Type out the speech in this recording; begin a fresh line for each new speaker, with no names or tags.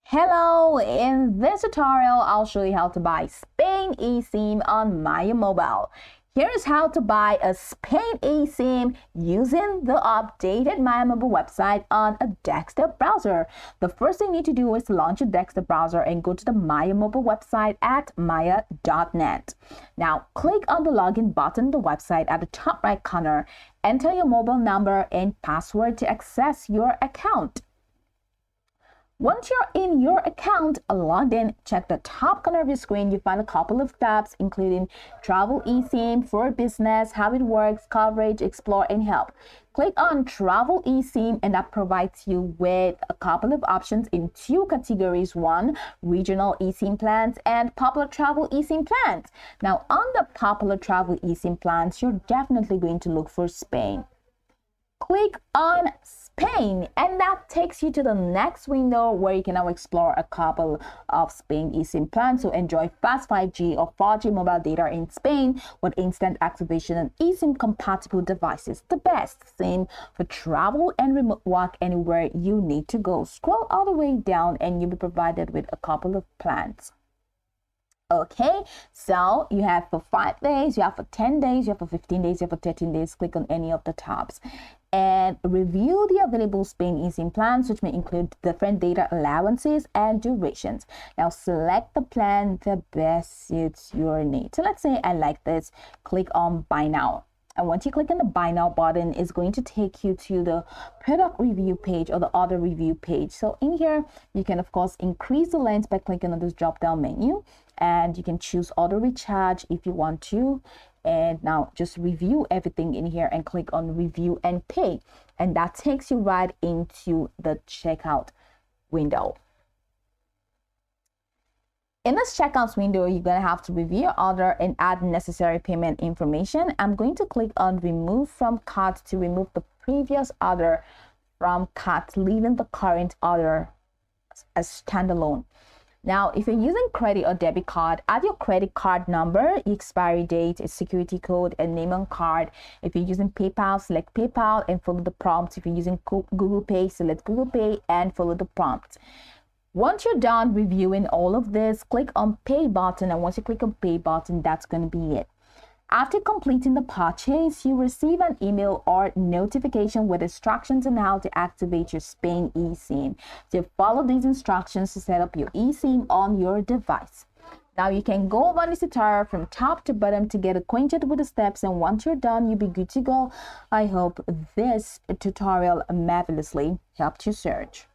Hello, in this tutorial, I'll show you how to buy Spain eSIM on my mobile. Here's how to buy a Spain eSIM using the updated Maya mobile website on a desktop browser. The first thing you need to do is launch your desktop browser and go to the Maya mobile website at maya.net. Now, click on the login button on the website at the top right corner. Enter your mobile number and password to access your account. Once you're in your account logged in, check the top corner of your screen. You find a couple of tabs, including Travel eSIM, For Business, How It Works, Coverage, Explore, and Help. Click on Travel eSIM, and that provides you with a couple of options in two categories. One, regional eSIM plans and popular travel eSIM plans. Now, on the popular travel eSIM plans, you're definitely going to look for Spain. Click on Spain, and that takes you to the next window where you can now explore a couple of Spain eSIM plans to enjoy fast 5G or 4G mobile data in Spain with instant activation and eSIM compatible devices. The best SIM for travel and remote work anywhere you need to go. Scroll all the way down and you'll be provided with a couple of plans. Okay, so you have for 5 days, you have for 10 days, you have for 15 days, you have for 13 days. Click on any of the tabs and review the available Spain eSIM plans, which may include different data allowances and durations. Now select the plan that best suits your needs. So let's say I like this. Click on Buy Now. And once you click on the Buy Now button, it's going to take you to the product review page or the order review page. So in here, you can, of course, increase the length by clicking on this drop-down menu. And you can choose auto recharge if you want to. And now just review everything in here and click on Review and Pay. And that takes you right into the checkout window. In this checkout window, you're going to have to review your order and add necessary payment information. I'm going to click on Remove from Cart to remove the previous order from cart, leaving the current order as standalone. Now, if you're using credit or debit card, add your credit card number, expiry date, a security code, and name on card. If you're using PayPal, select PayPal and follow the prompt. If you're using Google Pay, select Google Pay and follow the prompt. Once you're done reviewing all of this, click on Pay button, and once you click on Pay button, that's going to be it. After completing the purchase, you receive an email or notification with instructions on how to activate your Spain eSIM. So follow these instructions to set up your eSIM on your device. Now you can go over this tutorial from top to bottom to get acquainted with the steps, and once you're done, you'll be good to go. I hope this tutorial marvelously helped you search.